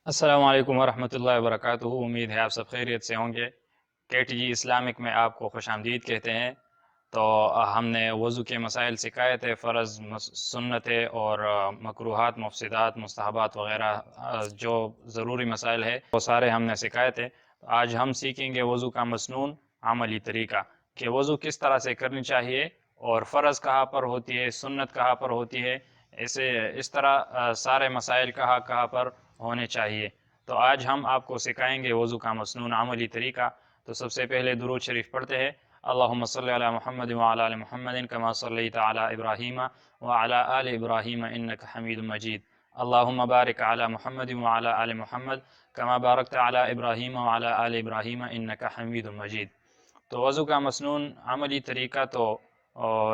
अस्सलामु अलैकुम वरहमतुल्लाहि वबरकातुहू। उम्मीद है आप सब खैरियत से होंगे। KTG इस्लामिक में आपको खुशामदीद कहते हैं। तो हमने वज़ू के मसाइल सिखाए थे, फ़र्ज़, सुन्नतें और मकरूहात, मुफ़सिदात, मुस्तहबात वग़ैरह, जो ज़रूरी मसाइल है वो सारे हमने सिखाए थे। तो आज हम सीखेंगे वज़ू का मसनून अमली तरीका कि वज़ू किस तरह से करनी चाहिए और फ़र्ज़ कहाँ पर होती है, सुन्नत कहाँ पर होती है, ऐसे इस तरह सारे मसाइल कहाँ कहाँ पर होने चाहिए। तो आज हम आपको सिखाएंगे वज़ू का मसनून अमली तरीका। तो सबसे पहले दुरूद शरीफ पढ़ते हैं। अल्लाहुम्मा सल्लि अला मुहम्मद व अला आलि मुहम्मदिन कमा सल्लैता अला इब्राहीम व अला आलि इब्राहीम इन्नका हमीदुम मजीद। अल्लाहुम्मा बारिक अला मुहम्मद व अला आलि मुहम्मद कमा बारकता अला इब्राहीम व अला आलि इब्राहीम इन्नका हमीदुम मजीद। तो वज़ू का मसनून अमली तरीका तो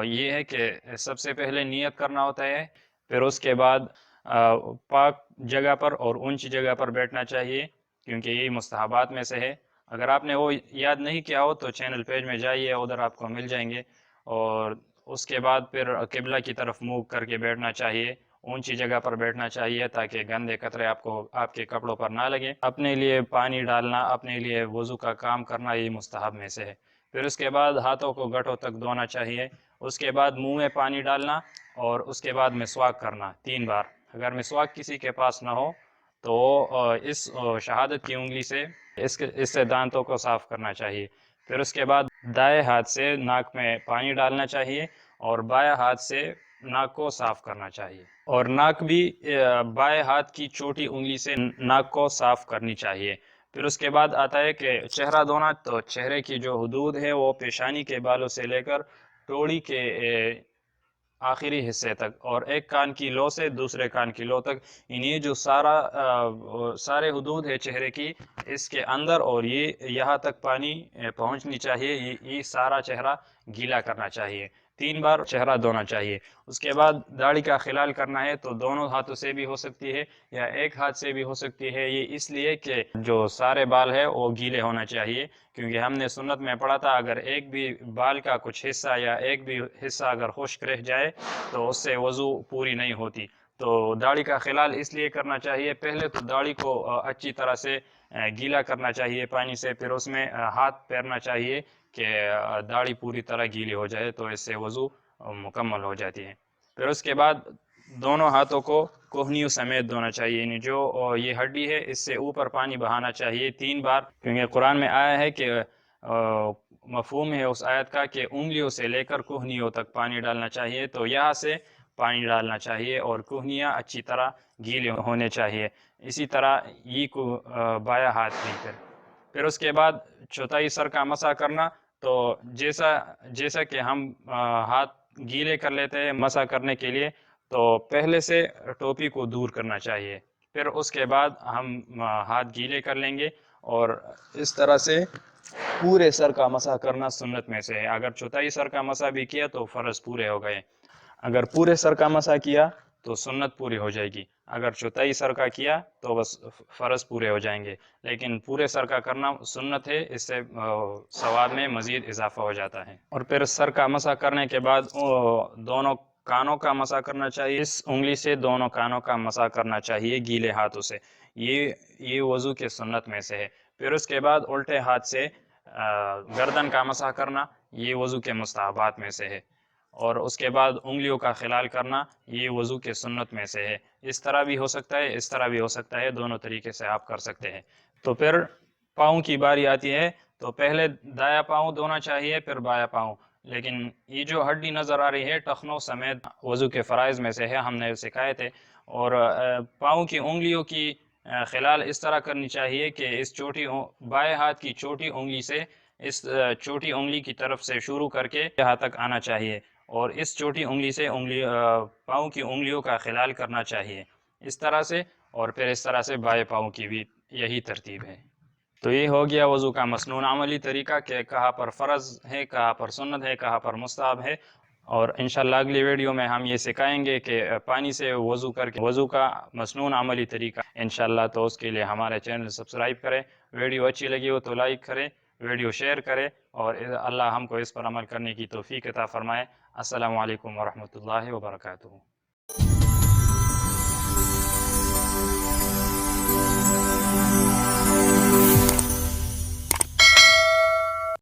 ये है कि सबसे पहले नियत करना होता है, फिर उसके बाद पाक जगह पर और ऊंची जगह पर बैठना चाहिए, क्योंकि ये मुस्तहबात में से है। अगर आपने वो याद नहीं किया हो तो चैनल पेज में जाइए, उधर आपको मिल जाएंगे। और उसके बाद फिर किबला की तरफ मुँह करके बैठना चाहिए, ऊंची जगह पर बैठना चाहिए ताकि गंदे कतरे आपको आपके कपड़ों पर ना लगे। अपने लिए पानी डालना, अपने लिए वज़ू का काम करना, ये मुस्तहब में से है। फिर उसके बाद हाथों को गठों तक धोना चाहिए। उसके बाद मुंह में पानी डालना और उसके बाद मिसवाक करना 3 बार। अगर मिसवाक किसी के पास ना हो तो इस शहादत की उंगली से इससे दांतों को साफ करना चाहिए। फिर उसके बाद दाएं हाथ से नाक में पानी डालना चाहिए और बाएं हाथ से नाक को साफ करना चाहिए। और नाक भी बाएं हाथ की छोटी उंगली से नाक को साफ करनी चाहिए। फिर उसके बाद आता है कि चेहरा धोना। तो चेहरे की जो हदूद है वो पेशानी के बालों से लेकर टोड़ी के आखिरी हिस्से तक और एक कान की लो से दूसरे कान की लो तक, इन्हें जो सारे हदूद है चेहरे की, इसके अंदर और ये यहाँ तक पानी पहुँचनी चाहिए। ये सारा चेहरा गीला करना चाहिए। 3 बार चेहरा धोना चाहिए। उसके बाद दाढ़ी का खिलाल करना है तो दोनों हाथों से भी हो सकती है या एक हाथ से भी हो सकती है। ये इसलिए कि जो सारे बाल है वो गीले होना चाहिए, क्योंकि हमने सुन्नत में पढ़ा था अगर एक भी बाल का कुछ हिस्सा या एक भी हिस्सा अगर खुश्क रह जाए तो उससे वज़ू पूरी नहीं होती। तो दाढ़ी का खिलाल इसलिए करना चाहिए, पहले तो दाढ़ी को अच्छी तरह से गीला करना चाहिए पानी से, फिर उसमें हाथ फेरना चाहिए कि दाढ़ी पूरी तरह गीली हो जाए, तो इससे वज़ू मुकम्मल हो जाती है। फिर उसके बाद दोनों हाथों को कोहनियों समेत धोना चाहिए, यानी जो ये हड्डी है इससे ऊपर पानी बहाना चाहिए 3 बार, क्योंकि कुरान में आया है कि मफहूम है उस आयत का कि उंगलियों से लेकर कोहनियों तक पानी डालना चाहिए। तो यहाँ से पानी डालना चाहिए और कोहनियाँ अच्छी तरह गीले होने चाहिए। इसी तरह ये को बायां हाथ भी। फिर उसके बाद चौथाई सर का मसा करना। तो जैसा जैसा कि हम हाथ गीले कर लेते हैं मसा करने के लिए, तो पहले से टोपी को दूर करना चाहिए, फिर उसके बाद हम हाथ गीले कर लेंगे और इस तरह से पूरे सर का मसा करना सुन्नत में से है। अगर चौथाई सर का मसा भी किया तो फ़र्ज पूरे हो गए। अगर पूरे सर का मसा किया तो सुन्नत पूरी हो जाएगी। अगर चौथाई सर का किया तो बस फ़र्ज पूरे हो जाएंगे। लेकिन पूरे सर का करना सुन्नत है, इससे सवाब में मज़ीद इजाफा हो जाता है। और फिर सर का मसा करने के बाद दोनों कानों का मसा करना चाहिए। इस उंगली से दोनों कानों का मसा करना चाहिए गीले हाथों से। ये वज़ू के सुन्नत में से है। फिर उसके बाद उल्टे हाथ से गर्दन का मसा करना, ये वज़ू के मुस्तहबात में से है। और उसके बाद उंगलियों का खिलाल करना, ये वज़ू के सुन्नत में से है। इस तरह भी हो सकता है, इस तरह भी हो सकता है, दोनों तरीके से आप कर सकते हैं। तो फिर पाँव की बारी आती है। तो पहले दाया पाँव धोना चाहिए, फिर बाया पाँव। लेकिन ये जो हड्डी नज़र आ रही है टखनों समेत वज़ू के फ़राइज़ में से है, हमने सिखाए थे। और पाँव की उंगलियों की खिलाल इस तरह करनी चाहिए कि इस बाएं हाथ की छोटी उंगली से इस छोटी उंगली की तरफ से शुरू करके यहाँ तक आना चाहिए और इस छोटी उंगली से पाँव की उंगलियों का खिलाल करना चाहिए इस तरह से। और फिर इस तरह से बाएं पाँव की भी यही तरतीब है। तो ये हो गया वज़ू का मसनून अमली तरीका कि कहाँ पर फ़र्ज़ है, कहाँ पर सुन्नत है, कहाँ पर मुस्तहब है। और इंशाल्लाह अगली वीडियो में हम ये सिखाएंगे कि पानी से वज़ू करके वज़ू का मसनून अमली तरीका इंशाल्लाह। तो उसके लिए हमारे चैनल सब्सक्राइब करें। वीडियो अच्छी लगी हो तो लाइक करें, वीडियो शेयर करें और अल्लाह हमको इस पर अमल करने की तौफ़ीक़ अता फ़रमाए। अस्सलामु अलैकुम वरहमतुल्लाहि वबरकातुहू।